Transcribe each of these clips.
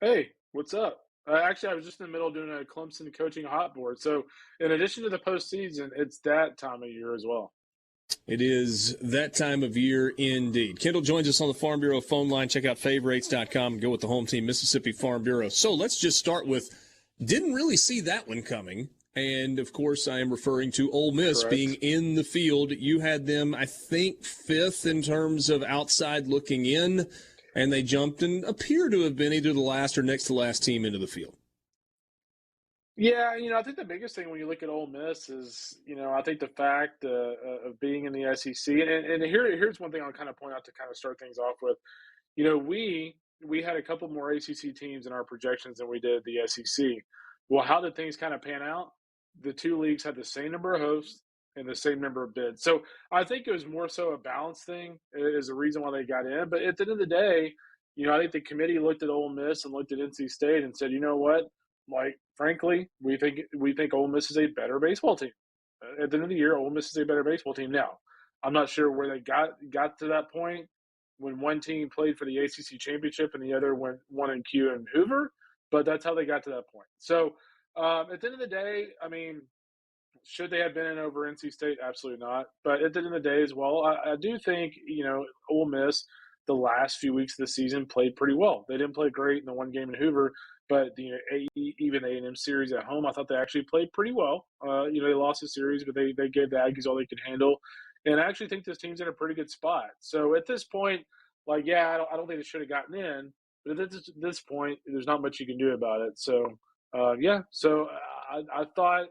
Hey, what's up? Actually, I was just in the middle of doing a Clemson coaching hot board. So, in addition to the postseason, it's that time of year as well. It is that time of year indeed. Kendall joins us on the Farm Bureau phone line. Check out favorites.com and go with the home team, Mississippi Farm Bureau. So let's just start with didn't really see that one coming. And, of course, I am referring to Ole Miss Correct. being in the field. You had them, I think, fifth in terms of outside looking in, and they jumped and appear to have been either the last or next to last team into the field. Yeah, I think the biggest thing when you look at Ole Miss is, I think the fact of being in the SEC, and here's one thing I'll kind of point out to kind of start things off with. We had a couple more ACC teams in our projections than we did the SEC. Well, how did things kind of pan out? The two leagues had the same number of hosts and the same number of bids. So I think it was more so a balance thing is the reason why they got in. But at the end of the day, I think the committee looked at Ole Miss and looked at NC State and said, you know what? Like, frankly, we think Ole Miss is a better baseball team. At the end of the year, Ole Miss is a better baseball team. Now, I'm not sure where they got to that point when one team played for the ACC championship and the other went one in Q and Hoover, but that's how they got to that point. So at the end of the day, I mean, should they have been in over NC State? Absolutely not. But at the end of the day as well, I do think, Ole Miss, the last few weeks of the season played pretty well. They didn't play great in the one game in Hoover, but even A&M series at home, I thought they actually played pretty well. They lost the series, but they gave the Aggies all they could handle. And I actually think this team's in a pretty good spot. So at this point, I don't think they should have gotten in. But at this point, there's not much you can do about it. So, So I thought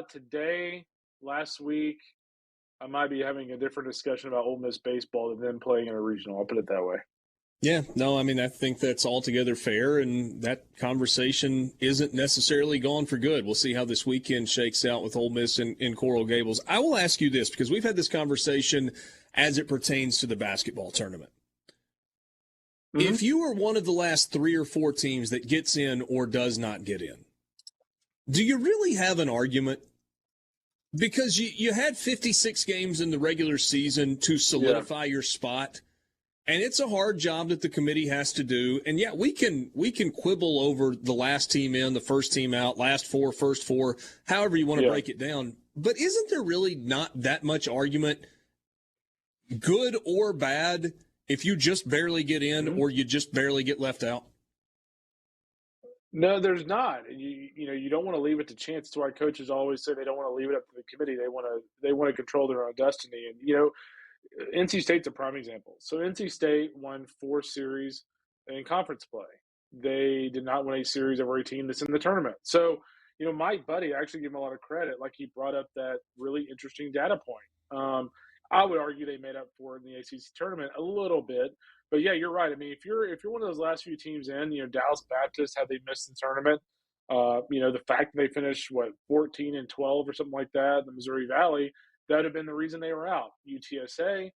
today, last week, I might be having a different discussion about Ole Miss baseball than them playing in a regional. I'll put it that way. Yeah, no, I mean, I think that's altogether fair, and that conversation isn't necessarily gone for good. We'll see how this weekend shakes out with Ole Miss and Coral Gables. I will ask you this, because we've had this conversation as it pertains to the basketball tournament. Mm-hmm. If you are one of the last 3 or 4 teams that gets in or does not get in, do you really have an argument? Because you had 56 games in the regular season to solidify your spot. And it's a hard job that the committee has to do. And yeah, we can quibble over the last team in, the first team out, last 4, first 4, however you want to break it down. But isn't there really not that much argument, good or bad, if you just barely get in or you just barely get left out? No, there's not. You don't want to leave it to chance. That's why coaches always say they don't want to leave it up to the committee. They want to control their own destiny. And NC State's a prime example. So NC State won 4 series in conference play. They did not win a series over a team that's in the tournament. So, Mike Buddy, I actually give him a lot of credit. Like, he brought up that really interesting data point. I would argue they made up for it in the ACC tournament a little bit. But yeah, you're right. I mean, if you're one of those last few teams in, Dallas Baptist, had they missed the tournament, the fact that they finished 14-12 or something like that in the Missouri Valley, that would have been the reason they were out. UTSA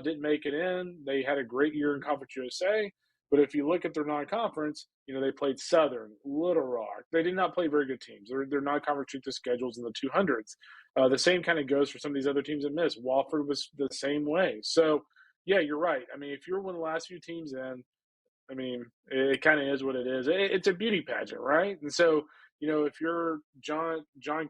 didn't make it in. They had a great year in Conference USA. But if you look at their non-conference, they played Southern, Little Rock. They did not play very good teams. Their non-conference strength schedules in the 200s. The same kind of goes for some of these other teams that missed. Wofford was the same way. So, yeah, you're right. I mean, if you're one of the last few teams in, I mean, it kind of is what it is. It's a beauty pageant, right? And so, if you're John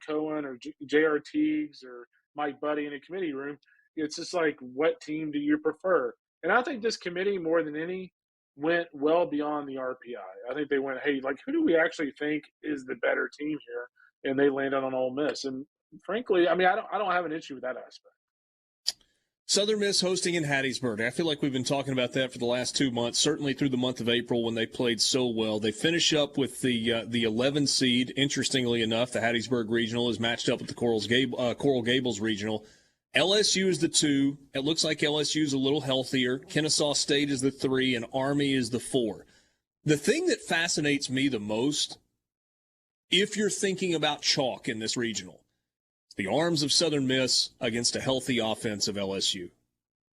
Cohen or J.R. Teagues or Mike Buddy in a committee room, it's just like, what team do you prefer? And I think this committee, more than any, went well beyond the RPI. I think they went, hey, who do we actually think is the better team here? And they landed on Ole Miss. And frankly, I mean, I don't have an issue with that aspect. Southern Miss hosting in Hattiesburg. I feel like we've been talking about that for the last 2 months, certainly through the month of April when they played so well. They finish up with the 11 seed. Interestingly enough, the Hattiesburg Regional is matched up with the Coral Gables Regional. LSU is the 2. It looks like LSU is a little healthier. Kennesaw State is the 3, and Army is the 4. The thing that fascinates me the most, if you're thinking about chalk in this regional, the arms of Southern Miss against a healthy offense of LSU.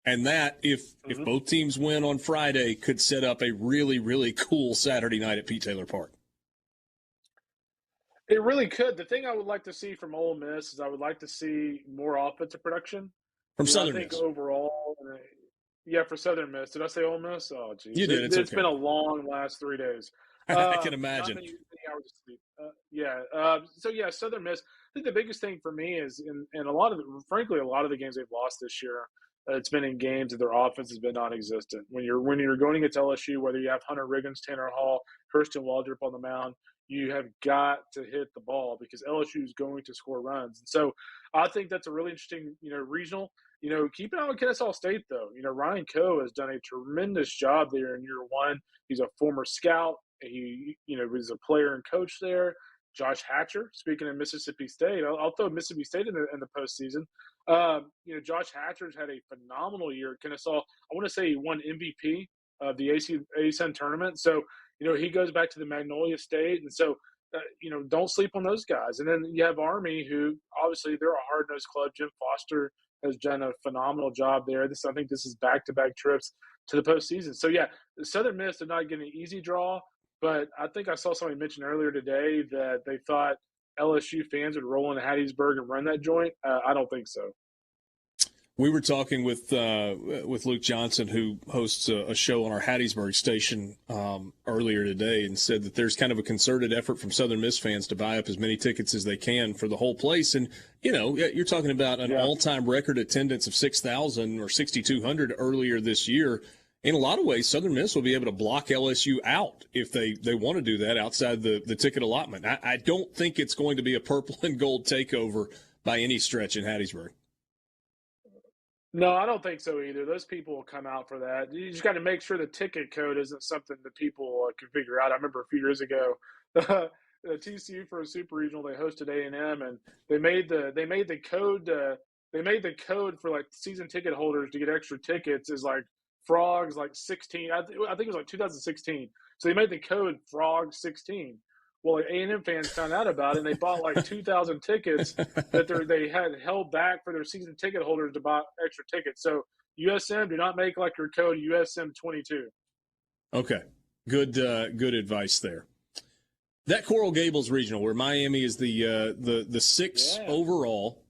And that, if both teams win on Friday, could set up a really, really cool Saturday night at Pete Taylor Park. It really could. The thing I would like to see from Ole Miss is I would like to see more offensive production. From Southern Miss. I think overall, Yeah, for Southern Miss. Did I say Ole Miss? Oh, You geez. did. It's It's okay. been a long last 3 days. I can Not imagine. many hours of sleep. Yeah. So, yeah, Southern Miss. I think the biggest thing for me is, in a lot of frankly, a lot of the games they've lost this year, it's been in games that their offense has been non-existent. When you're going against LSU, whether you have Hunter Riggins, Tanner Hall, Kirsten Waldrop on the mound, you have got to hit the ball because LSU is going to score runs. And so I think that's a really interesting, regional. Keep an eye on Kennesaw State, though. Ryan Coe has done a tremendous job there in year one. He's a former scout. He, was a player and coach there. Josh Hatcher, speaking of Mississippi State, I'll throw Mississippi State in the postseason. Josh Hatcher's had a phenomenal year at Kennesaw. I want to say he won MVP of the ASUN tournament. So, he goes back to the Magnolia State. And so, don't sleep on those guys. And then you have Army, who obviously they're a hard-nosed club. Jim Foster has done a phenomenal job there. I think this is back-to-back trips to the postseason. So, yeah, the Southern Miss did not get an easy draw, but I think I saw somebody mention earlier today that they thought LSU fans would roll into Hattiesburg and run that joint. I don't think so. We were talking with Luke Johnson, who hosts a show on our Hattiesburg station earlier today, and said that there's kind of a concerted effort from Southern Miss fans to buy up as many tickets as they can for the whole place. And, you're talking about an all-time record attendance of 6,000 or 6,200 earlier this year. In a lot of ways, Southern Miss will be able to block LSU out if they want to do that outside the ticket allotment. I don't think it's going to be a purple and gold takeover by any stretch in Hattiesburg. No, I don't think so either. Those people will come out for that. You just got to make sure the ticket code isn't something that people can figure out. I remember a few years ago, the TCU for a super regional, they hosted A&M, and they made the code for like season ticket holders to get extra tickets is like frogs like 16. I think it was like 2016. So they made the code frog 16. Well, A&M fans found out about it, and they bought like 2,000 tickets that they had held back for their season ticket holders to buy extra tickets. So USM, do not make like your code USM 22. Okay, good advice there. That Coral Gables regional, where Miami is the 6 overall,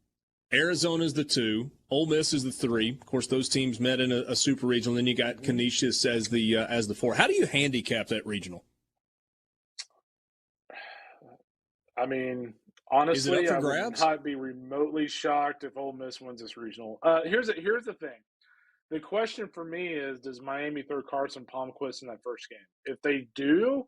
Arizona is the 2, Ole Miss is the 3. Of course, those teams met in a super regional. Then you got Canisius as the 4. How do you handicap that regional? I mean, honestly, I would grabs? not be remotely shocked if Ole Miss wins this regional. Here's the thing. The question for me is, does Miami throw Carson Palmquist in that first game? If they do,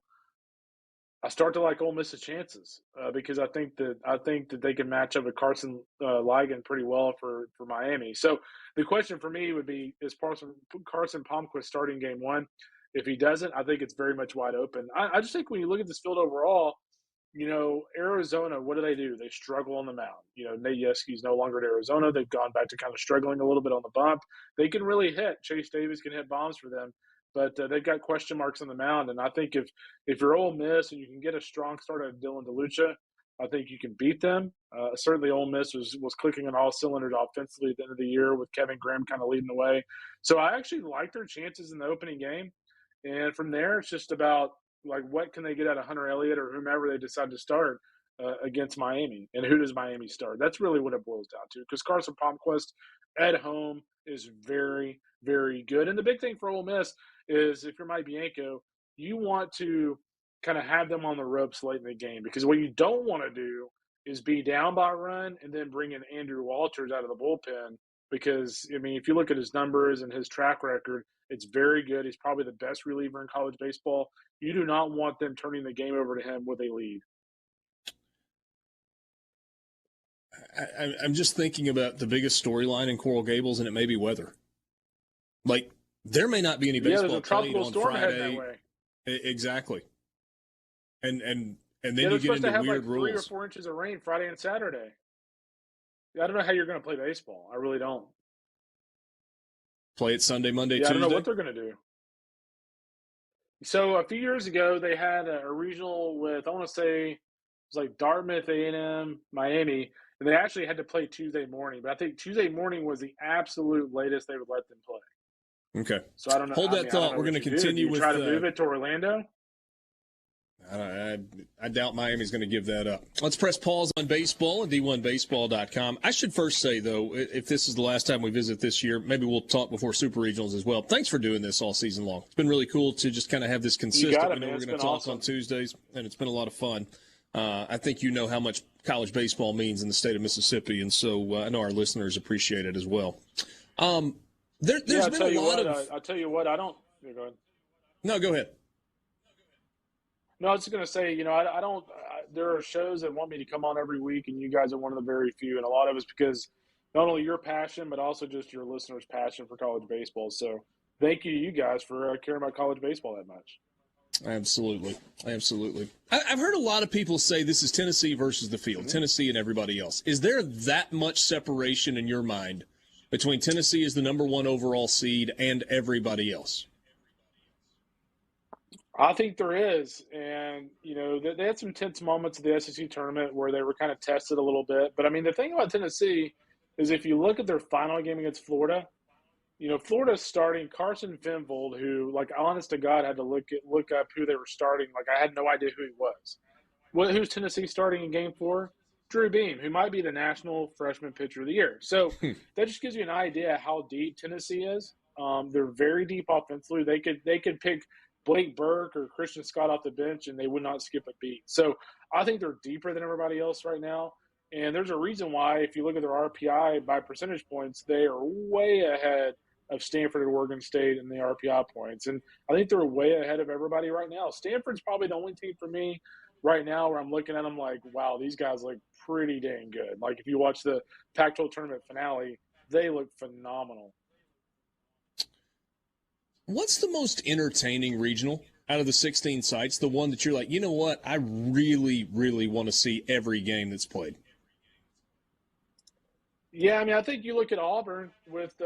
I start to like Ole Miss's chances because I think that they can match up with Carson Ligon pretty well for Miami. So the question for me would be, is Carson Palmquist starting game one? If he doesn't, I think it's very much wide open. I just think when you look at this field overall, Arizona, what do? They struggle on the mound. Nate Yeske's no longer at Arizona. They've gone back to kind of struggling a little bit on the bump. They can really hit. Chase Davis can hit bombs for them, but they've got question marks on the mound. And I think if you're Ole Miss and you can get a strong start out of Dylan DeLucia, I think you can beat them. Certainly Ole Miss was clicking on all cylinders offensively at the end of the year with Kevin Graham kind of leading the way. So I actually like their chances in the opening game. And from there, it's just about, like, what can they get out of Hunter Elliott or whomever they decide to start against Miami? And who does Miami start? That's really what it boils down to, because Carson Palmquist at home is very, very good. And the big thing for Ole Miss is, if you're Mike Bianco, you want to kind of have them on the ropes late in the game, because what you don't want to do is be down by a run and then bring in Andrew Walters out of the bullpen, because, I mean, if you look at his numbers and his track record, it's very good. He's probably the best reliever in college baseball. You do not want them turning the game over to him with a lead. I'm just thinking about the biggest storyline in Coral Gables, and it may be weather. Like, there may not be any baseball there's a tropical on storm Friday. heading that way. Exactly. And then they're you get supposed into to have weird like rules. 3 or 4 inches of rain Friday and Saturday. I don't know how you're going to play baseball. I really don't. Play it Sunday, Monday, Tuesday? I don't know what they're going to do. So a few years ago, they had a regional with, I want to say, it was like Dartmouth, A&M, Miami, and they actually had to play Tuesday morning. But I think Tuesday morning was the absolute latest they would let them play. Okay. So I don't know. Hold that thought. We're going to continue with. Try to move it to Orlando. I doubt Miami's going to give that up. Let's press pause on baseball at d1baseball.com. I should first say, though, if this is the last time we visit this year, maybe we'll talk before Super Regionals as well. Thanks for doing this all season long. It's been really cool to just kind of have this consistent. You got it, we know man. we're going to talk awesome. on Tuesdays, and it's been a lot of fun. I think you know how much college baseball means in the state of Mississippi, and so I know our listeners appreciate it as well. There's been a lot of. I'll tell you what. I don't. Go ahead. No, go ahead. No, I was just going to say, I don't there are shows that want me to come on every week, and you guys are one of the very few. And a lot of it's because not only your passion, but also just your listeners' passion for college baseball. So thank you guys for caring about college baseball that much. Absolutely. I've heard a lot of people say this is Tennessee versus the field, Tennessee and everybody else. Is there that much separation in your mind between Tennessee as the number one overall seed and everybody else? I think there is. And, they had some tense moments at the SEC tournament where they were kind of tested a little bit. But, I mean, the thing about Tennessee is if you look at their final game against Florida, Florida's starting Carson Finvold, who, honest to God, had to look up who they were starting. I had no idea who he was. Who's Tennessee starting in Game 4? Drew Beam, who might be the National Freshman Pitcher of the Year. So that just gives you an idea how deep Tennessee is. They're very deep offensively. They could pick Blake Burke or Christian Scott off the bench, and they would not skip a beat. So I think they're deeper than everybody else right now. And there's a reason why, if you look at their RPI by percentage points, they are way ahead of Stanford and Oregon State in the RPI points. And I think they're way ahead of everybody right now. Stanford's probably the only team for me right now where I'm looking at them like, wow, these guys look pretty dang good. If you watch the Pac-12 tournament finale, they look phenomenal. What's the most entertaining regional out of the 16 sites? The one that you're like, you know what? I really, really want to see every game that's played. Yeah, I mean, I think you look at Auburn with,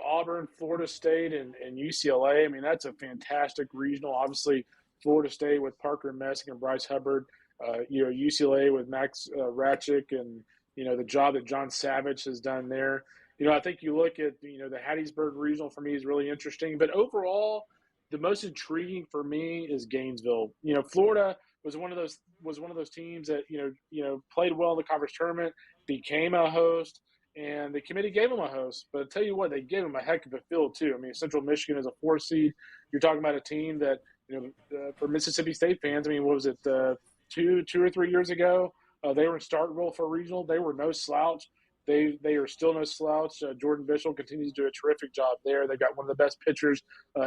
Auburn, Florida State, and UCLA. I mean, that's a fantastic regional. Obviously, Florida State with Parker Messick and Bryce Hubbard. UCLA with Max Ratchick and, the job that John Savage has done there. I think you look at, the Hattiesburg regional for me is really interesting. But overall, the most intriguing for me is Gainesville. Florida was one of those teams that, played well in the conference tournament, became a host, and the committee gave them a host. But I tell you what, they gave them a heck of a field, too. I mean, Central Michigan is a 4 seed. You're talking about a team that, for Mississippi State fans, I mean, what was it, 2 or 3 years ago? They were in Starkville for a regional. They were no slouch. They are still no slouch. Jordan Bishop continues to do a terrific job there. They've got one of the best pitchers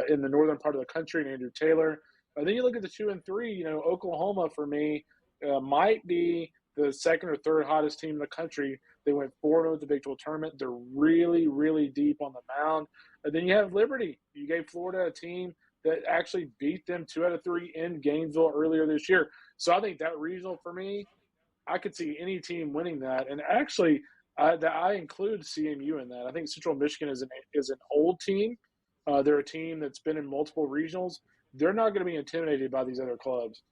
in the northern part of the country, and Andrew Taylor. Then you look at the 2 and 3. Oklahoma for me might be the second or third hottest team in the country. They went 4-0 at the Big 12 tournament. They're really, really deep on the mound. And then you have Liberty. You gave Florida a team that actually beat them 2 out of 3 in Gainesville earlier this year. So I think that regional for me, I could see any team winning that. And actually, I include CMU in that. I think Central Michigan is an old team. They're a team that's been in multiple regionals. They're not going to be intimidated by these other clubs.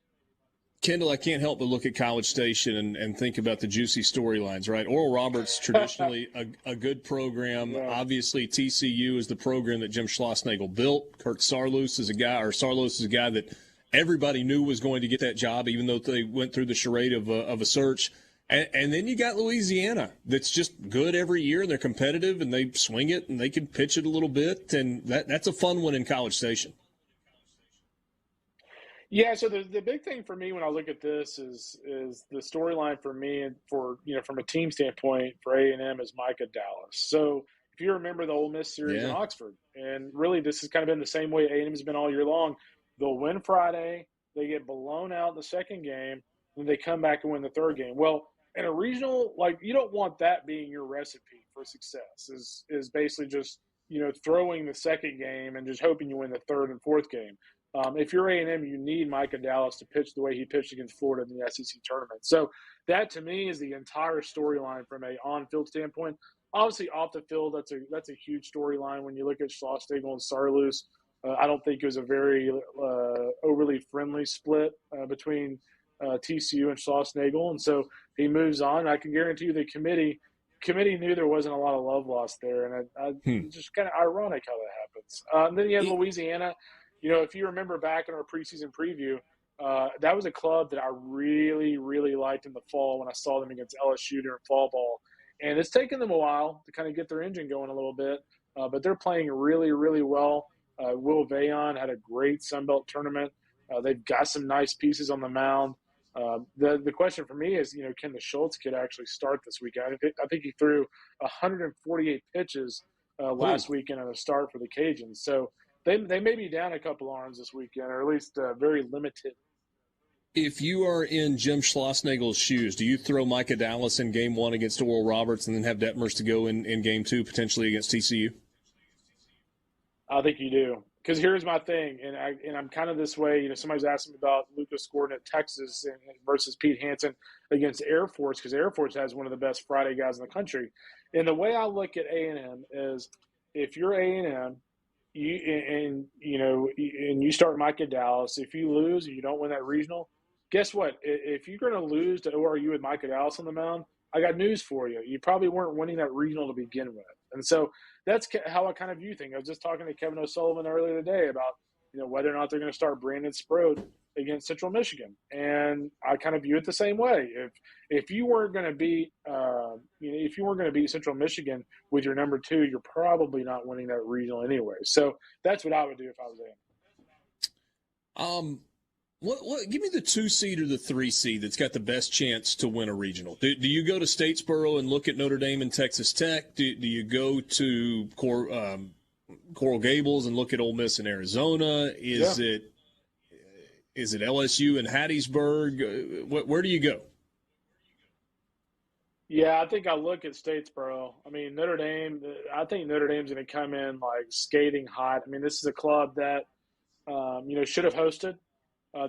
Kendall, I can't help but look at College Station and think about the juicy storylines, right? Oral Roberts, traditionally a good program. Yeah. Obviously, TCU is the program that Jim Schlossnagle built. Kirk Saarloos is a guy that everybody knew was going to get that job, even though they went through the charade of a search. And then you got Louisiana that's just good every year, and they're competitive, and they swing it, and they can pitch it a little bit, and that's a fun one in College Station. Yeah, so the big thing for me when I look at this is the storyline for me and for from a team standpoint for A&M is Micah Dallas. So if you remember the Ole Miss series in Oxford, and really this has kind of been the same way A&M has been all year long. They'll win Friday, they get blown out in the second game, and they come back and win the third game. Well, in a regional, you don't want that being your recipe for success. Is basically just throwing the second game and just hoping you win the third and fourth game. If you're A&M, you need Micah Dallas to pitch the way he pitched against Florida in the SEC tournament. So that, to me, is the entire storyline from a on-field standpoint. Obviously, off the field, that's a huge storyline when you look at Schlossnagle and Saarloos. I don't think it was a very overly friendly split between TCU and Schlossnagle, and so he moves on. I can guarantee you the committee knew there wasn't a lot of love lost there, and it's just kind of ironic how that happens. And then you have Louisiana. If you remember back in our preseason preview, That was a club that I really, really liked in the fall when I saw them against LSU during fall ball. And it's taken them a while to kind of get their engine going a little bit, but they're playing really, really well. Will Vayon had a great Sun Belt tournament. They've got some nice pieces on the mound. The question for me is, can the Schultz kid actually start this weekend? I think he threw 148 pitches last weekend at a start for the Cajuns. So they may be down a couple arms this weekend, or at least very limited. If you are in Jim Schlossnagle's shoes, do you throw Micah Dallas in game 1 against Oral Roberts and then have Detmers to go in game 2 potentially against TCU? I think you do. Because here's my thing, and I'm kind of this way. Somebody's asking me about Lucas Gordon at Texas versus Pete Hansen against Air Force, because Air Force has one of the best Friday guys in the country. And the way I look at A&M is, if you're A&M, you start Micah Dallas, if you lose and you don't win that regional, guess what? If you're going to lose to ORU with Micah Dallas on the mound, I got news for you. You probably weren't winning that regional to begin with. And so that's how I kind of view things. I was just talking to Kevin O'Sullivan earlier today about, whether or not they're going to start Brandon Sprode against Central Michigan. And I kind of view it the same way. If you weren't going to beat, if you weren't going to beat Central Michigan with your number 2, you're probably not winning that regional anyway. So that's what I would do if I was in. Give me the 2 seed or the 3 seed that's got the best chance to win a regional. Do you go to Statesboro and look at Notre Dame and Texas Tech? Do you go to Coral Gables and look at Ole Miss in Arizona? Is it LSU and Hattiesburg? Where do you go? Yeah, I think I look at Statesboro. I mean, Notre Dame. I think Notre Dame's going to come in like skating hot. I mean, this is a club that should have hosted.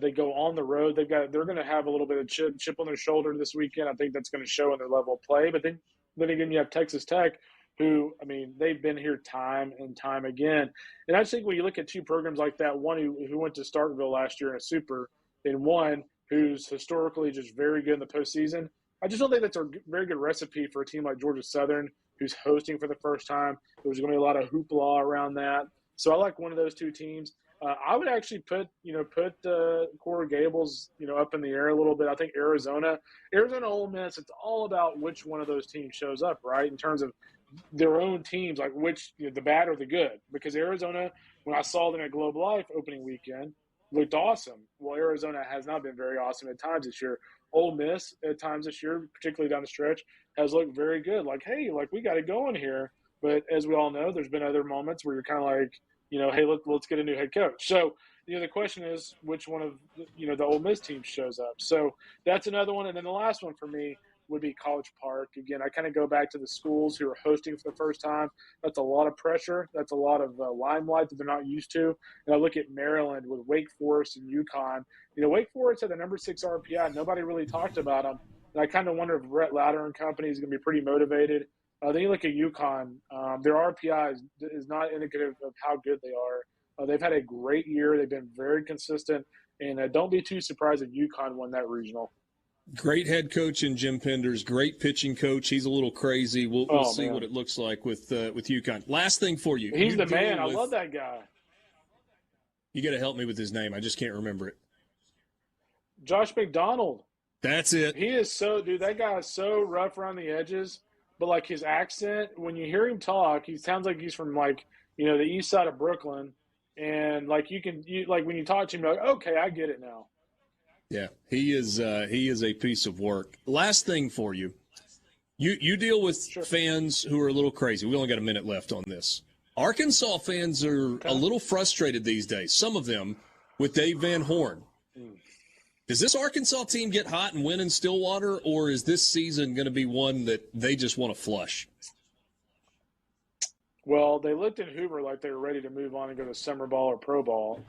They go on the road. They're going to have a little bit of chip on their shoulder this weekend. I think that's going to show in their level of play. But then again, you have Texas Tech, who, they've been here time and time again. And I just think when you look at 2 programs like that, one who went to Starkville last year in a super, and one who's historically just very good in the postseason, I just don't think that's a very good recipe for a team like Georgia Southern, who's hosting for the first time. There's going to be a lot of hoopla around that. So I like one of those 2 teams. I would actually put Coral Gables, up in the air a little bit. I think Arizona, Ole Miss, it's all about which one of those teams shows up, right? In terms of their own teams, like which, the bad or the good. Because Arizona, when I saw them at Globe Life opening weekend, looked awesome. Well, Arizona has not been very awesome at times this year. Ole Miss at times this year, particularly down the stretch, has looked very good. Like, hey, we got it going here. But as we all know, there's been other moments where you're kind of like, hey, let's get a new head coach. So, the question is which one of, the Ole Miss team shows up. So that's another one. And then the last one for me would be College Park. Again, I kind of go back to the schools who are hosting for the first time. That's a lot of pressure. That's a lot of limelight that they're not used to. And I look at Maryland with Wake Forest and UConn. Wake Forest had the number 6 RPI. Nobody really talked about them. And I kind of wonder if Brett Lauder and company is going to be pretty motivated. Then you look at UConn. Their RPI is not indicative of how good they are. They've had a great year. They've been very consistent. And don't be too surprised if UConn won that regional. Great head coach in Jim Penders. Great pitching coach. He's a little crazy. We'll see what it looks like with UConn. Last thing for you. He's the man. I love that guy. You got to help me with his name. I just can't remember it. Josh McDonald. That's it. He is that guy is so rough around the edges. But, his accent, when you hear him talk, he sounds like he's from, the east side of Brooklyn. And, when you talk to him, you're like, okay, I get it now. Yeah, he is a piece of work. Last thing for you. You deal with fans who are a little crazy. We only got a minute left on this. Arkansas fans are a little frustrated these days, some of them, with Dave Van Horn. Does this Arkansas team get hot and win in Stillwater, or is this season going to be one that they just want to flush? Well, they looked at Hoover like they were ready to move on and go to summer ball or pro ball.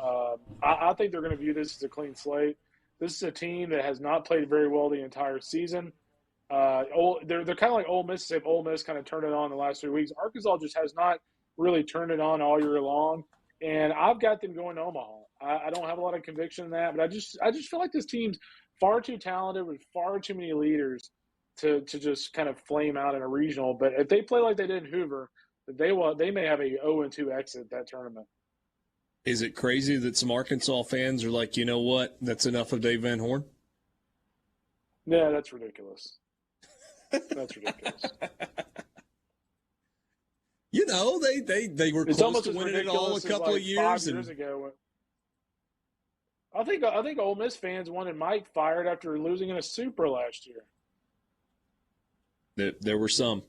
I think they're going to view this as a clean slate. This is a team that has not played very well the entire season. They're kind of like Ole Miss. If Ole Miss kind of turned it on the last 3 weeks, Arkansas just has not really turned it on all year long. And I've got them going to Omaha. I don't have a lot of conviction in that, but I just feel like this team's far too talented with far too many leaders to just kind of flame out in a regional. But if they play like they did in Hoover, they may have a 0-2 exit that tournament. Is it crazy that some Arkansas fans are like, you know what, that's enough of Dave Van Horn? Yeah, that's ridiculous. That's ridiculous. You know, they were It's close almost to as winning it all a ridiculous as couple like of years. 5 years ago. I think Ole Miss fans wanted Mike fired after losing in a Super last year. There were some.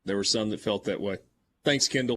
There were some that felt that way. Thanks, Kendall.